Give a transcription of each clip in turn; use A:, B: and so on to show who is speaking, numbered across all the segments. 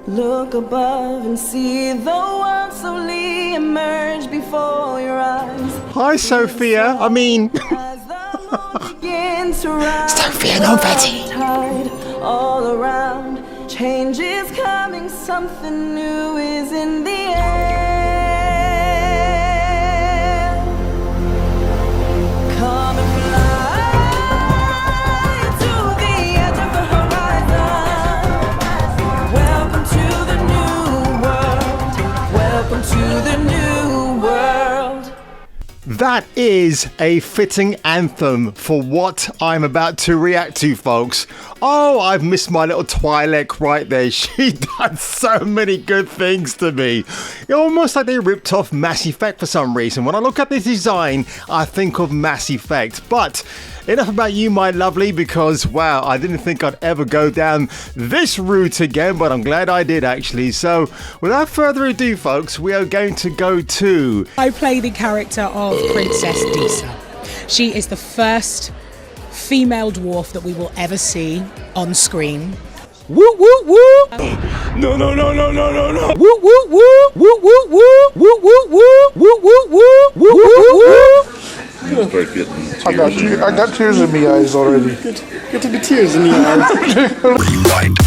A: Look above and see the world slowly emerge before your eyes.
B: Hi, Sophia. I mean...
A: Sophia, no Betty. All around, change is coming, something new is in the air. Come and fly to the edge of the horizon. Welcome to the new world. Welcome to the new world.
B: That is a fitting anthem for what I'm about to react to, folks. Oh, I've missed my little Twi'lek right there. She done so many good things to me. It's almost like they ripped off Mass Effect for some reason. When I look at this design, I think of Mass Effect. But enough about you, my lovely, because, wow, I didn't think I'd ever go down this route again, but I'm glad I did, actually. So, without further ado, folks, we are going to go to...
C: I play the character of Princess Disa. She is the first female dwarf that we will ever see on screen. Woo woo woo!
B: No, no, no, no, no, no, no!
C: Woo woo woo! Woo woo woo! Woo woo woo! Woo woo woo! Woo woo woo!
D: I got tears in my eyes already.
E: Get to the tears in your eyes.
F: Rewind.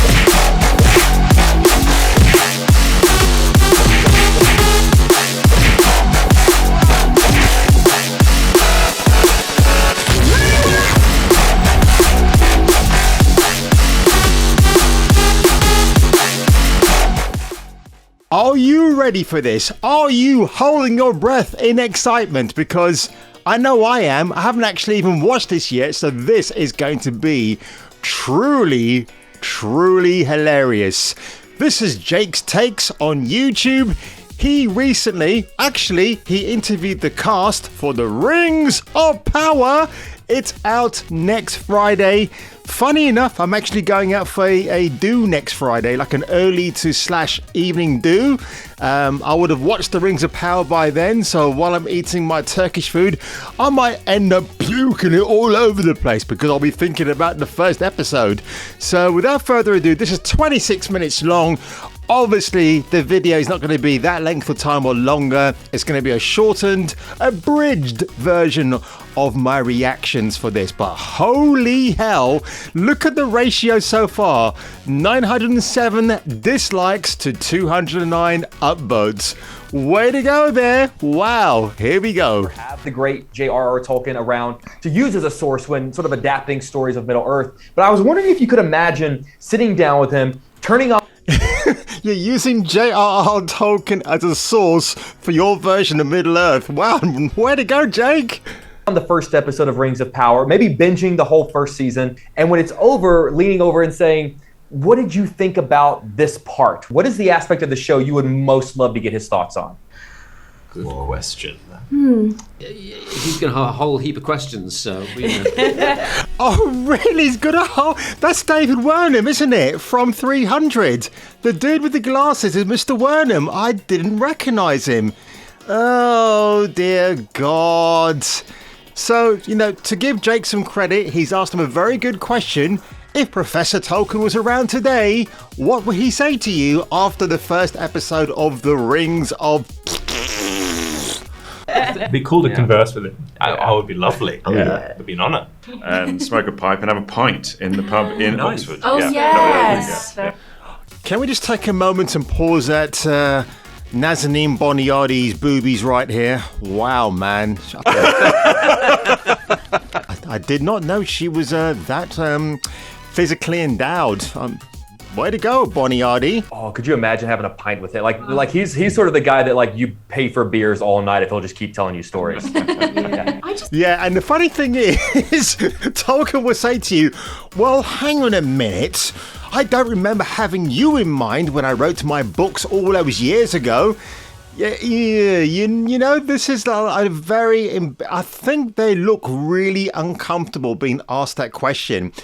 B: Are you ready for this? Are you holding your breath in excitement? Because I know I am. I haven't actually even watched this yet, so this is going to be truly, truly hilarious. This is Jake's Takes on YouTube. He recently, he interviewed the cast for The Rings of Power. It's out next Friday. Funny enough, I'm actually going out for a do next Friday, like an early to / evening do. I would have watched The Rings of Power by then, so while I'm eating my Turkish food, I might end up puking it all over the place because I'll be thinking about the first episode. So without further ado, this is 26 minutes long. Obviously, the video is not going to be that length of time or longer. It's going to be a shortened, abridged version of my reactions for this. But holy hell, look at the ratio so far. 907 dislikes to 209 upvotes. Way to go there. Wow, here we go.
G: Have the great J.R.R. Tolkien around to use as a source when sort of adapting stories of Middle-earth. But I was wondering if you could imagine sitting down with him, turning on...
B: You're using J.R.R. Tolkien as a source for your version of Middle-earth. Wow, way to go, Jake.
G: On the first episode of Rings of Power, maybe binging the whole first season, and when it's over, leaning over and saying, what did you think about this part? What is the aspect of the show you would most love to get his thoughts on?
H: Good question. He's got a whole heap of questions, so...
B: Oh, really? He's got a whole... That's David Wernham, isn't it? From 300. The dude with the glasses is Mr. Wernham. I didn't recognize him. Oh, dear God. So, to give Jake some credit, he's asked him a very good question. If Professor Tolkien was around today, what would he say to you after the first episode of The Rings of...
I: It'd be cool to converse with him. I would be lovely. It would be an honour.
J: And smoke a pipe and have a pint in the pub in Oxford.
K: Oh, yes.
B: Can we just take a moment and pause at Nazanin Boniardi's boobies right here? Wow, man. I did not know she was that physically endowed. Way to go, Boniardi.
G: Oh, could you imagine having a pint with it? Like he's sort of the guy that you pay for beers all night if he'll just keep telling you stories.
B: Yeah, and the funny thing is, Tolkien will say to you, well, hang on a minute. I don't remember having you in mind when I wrote my books all those years ago. Yeah, this is a very... I think they look really uncomfortable being asked that question.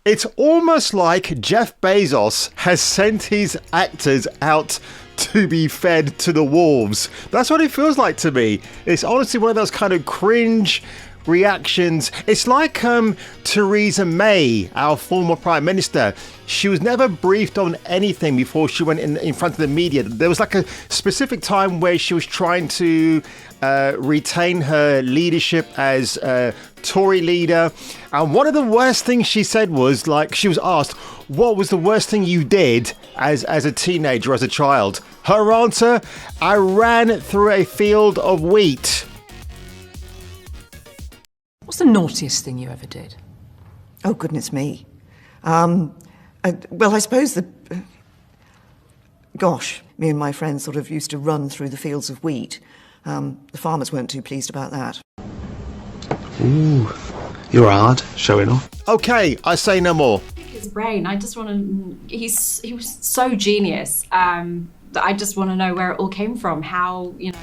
B: It's almost like Jeff Bezos has sent his actors out to be fed to the wolves. That's what it feels like to me. It's honestly one of those kind of cringe, reactions. It's like Theresa May, our former Prime Minister. She was never briefed on anything before she went in front of the media. There was like a specific time where she was trying to retain her leadership as Tory leader. And one of the worst things she said was, like, she was asked, what was the worst thing you did as a teenager, as a child? Her answer, I ran through a field of wheat.
A: What's the naughtiest thing you ever did?
F: Oh, goodness me. Well, I suppose gosh, me and my friends sort of used to run through the fields of wheat. The farmers weren't too pleased about that.
E: Ooh, you're hard, showing off.
B: Okay, I say no more.
K: His brain, I just want to... He was so genius that I just want to know where it all came from, how, you know...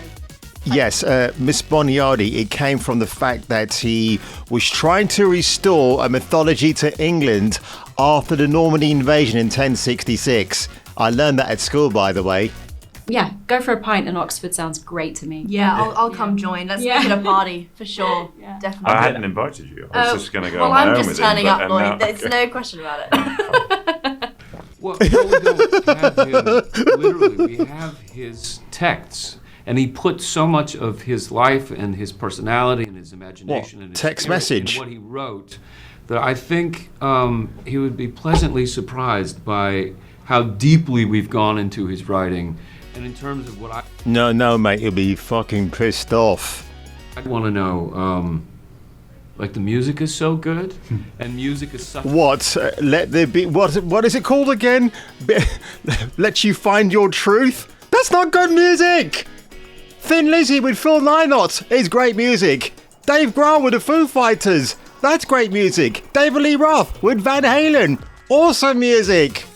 B: Yes, Miss Boniardi, it came from the fact that he was trying to restore a mythology to England after the Normandy invasion in 1066. I learned that at school, by the way.
K: Yeah, go for a pint in Oxford sounds great to me.
L: Yeah, I'll come join. Let's make it a party, for sure. Yeah. Definitely.
J: I hadn't invited you. I was just going to go on my
L: I'm
J: own
L: just
J: with
L: turning
J: him,
L: up, Lloyd. There's no question about it.
M: Well, we don't have him, literally, we have his texts. And he put so much of his life and his personality and his imagination and his
B: text message
M: in what he wrote that I think he would be pleasantly surprised by how deeply we've gone into his writing. And in terms of what I...
B: No, mate, you'll be fucking pissed off.
M: I want to know, like, the music is so good, and music is such...
B: What? Let there be... What is it called again? Let you find your truth? That's not good music! Thin Lizzy with Phil Lynott is great music. Dave Grohl with the Foo Fighters, that's great music. David Lee Roth with Van Halen, awesome music.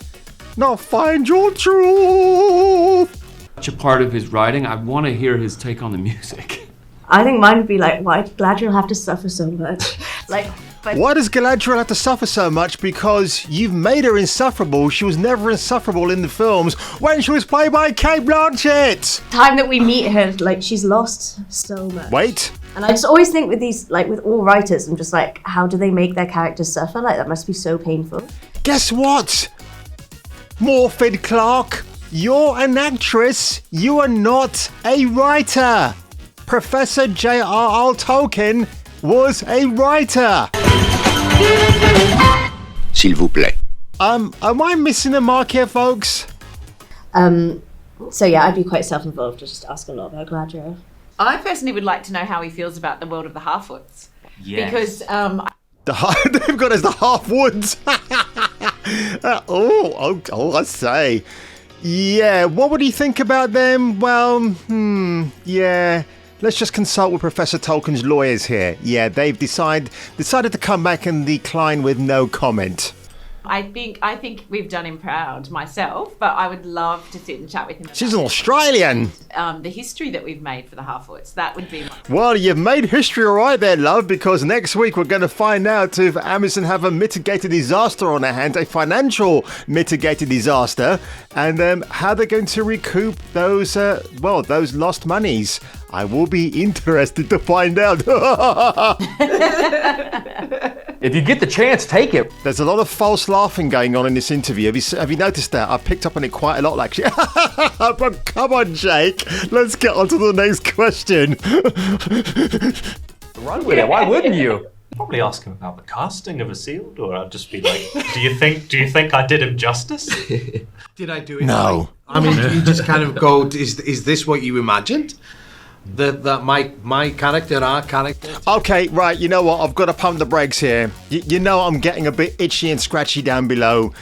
B: Now find your truth.
M: Such a part of his writing, I want to hear his take on the music.
L: I think mine would be like, why did Galadriel have to suffer so much?
B: Why does Galadriel have to suffer so much? Because you've made her insufferable. She was never insufferable in the films when she was played by Cate Blanchett.
L: Time that we meet her, like, she's lost so much.
B: Wait.
L: And I just always think with these, like, with all writers, I'm just like, how do they make their characters suffer? Like, that must be so painful.
B: Guess what? Morfydd Clark, you're an actress. You are not a writer. Professor J.R.R. Tolkien was a writer.
N: S'il vous plaît.
B: Am I missing the mark here, folks?
L: So yeah, I'd be quite self-involved to just ask a lot about Galadriel.
O: I personally would like to know how he feels about the world of the Half-Woods.
B: Yes.
O: Because
B: they've got us the Half-Woods. I say. Yeah, what would he think about them? Well, yeah. Let's just consult with Professor Tolkien's lawyers here. Yeah, they've decided to come back and decline with no comment.
O: I think we've done him proud myself, but I would love to sit and chat with him.
B: She's an Australian.
O: The history that we've made for the Half-Woods, that would be...
B: Well, you've made history all right there, love, because next week we're going to find out if Amazon have a mitigated disaster on their hands, a financial mitigated disaster, and how they're going to recoup those lost monies. I will be interested to find out.
G: If you get the chance, take it.
B: There's a lot of false laughing going on in this interview. Have you noticed that? I've picked up on it quite a lot, actually. But come on, Jake. Let's get on to the next question.
G: Run with it. Why wouldn't you?
I: Probably ask him about the casting of Isildur, or I'd just be like, do you think I did him justice?
E: Did I do it?
B: No.
E: Right? I mean, you just kind of go, is this what you imagined? That my character, our character.
B: Okay, right, you know what? I've got to pump the brakes here. You know I'm getting a bit itchy and scratchy down below.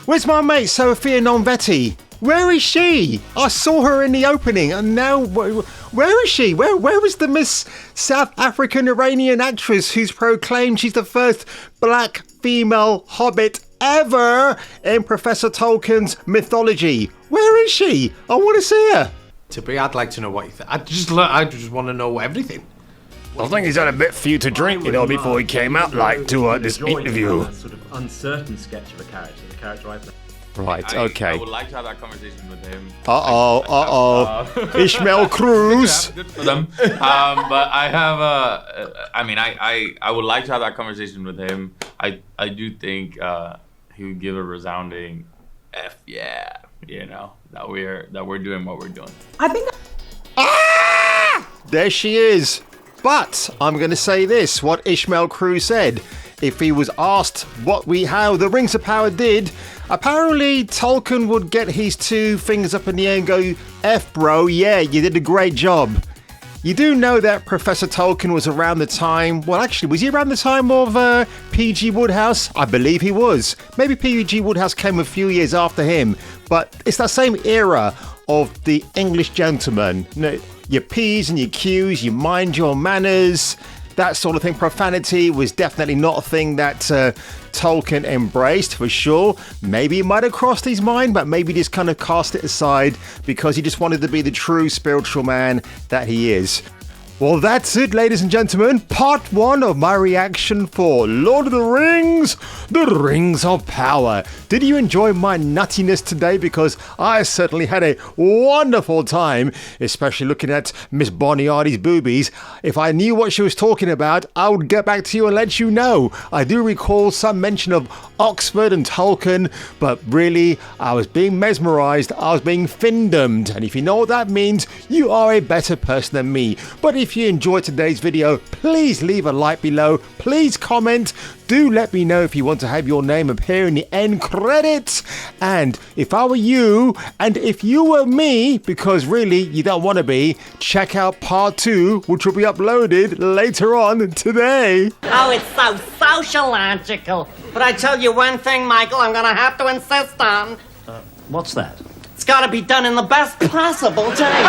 B: Where's my mate, Sophia Nonvetti? Where is she? I saw her in the opening, and now where is she? Where is the Miss South African Iranian actress who's proclaimed she's the first black female hobbit ever in Professor Tolkien's mythology? Where is she? I want to see her.
E: I'd like to know what you think. I just want to know everything.
B: I think he's had a bit few to drink, before he came out, to this interview.
P: A sort of uncertain sketch of a character, the character I play.
B: Right,
N: I
B: okay.
N: would like to have that conversation with him.
B: Ishmael Cruz.
N: Good for them. But I have I would like to have that conversation with him. I do think he would give a resounding F yeah, you know, that we're doing what we're doing.
C: I think.
B: There she is. But I'm going to say this, what Ishmael Cruz said. If he was asked how the Rings of Power did, apparently Tolkien would get his two fingers up in the air and go, F bro, yeah, you did a great job. You do know that Professor Tolkien was around the time, well actually, was he around the time of P.G. Wodehouse? I believe he was. Maybe P.G. Wodehouse came a few years after him, but it's that same era of the English gentleman. You know, your P's and your Q's, you mind your manners, that sort of thing. Profanity was definitely not a thing that Tolkien embraced, for sure. Maybe it might have crossed his mind, but maybe just kind of cast it aside because he just wanted to be the true spiritual man that he is. Well, that's it, ladies and gentlemen. Part 1 of my reaction for Lord of the Rings, The Rings of Power. Did you enjoy my nuttiness today? Because I certainly had a wonderful time, especially looking at Miss Boniardi's boobies. If I knew what she was talking about, I would get back to you and let you know. I do recall some mention of Oxford and Tolkien, but really, I was being mesmerized. I was being findomed. And if you know what that means, you are a better person than me. But if you enjoyed today's video, please leave a like below. Please comment. Do let me know if you want to have your name appear in the end credits. And if I were you, and if you were me, because really you don't want to be, check out part 2, which will be uploaded later on today.
P: Oh, it's so sociological. But I tell you one thing, Michael, I'm going to have to insist on.
Q: What's that?
P: It's got to be done in the best possible time.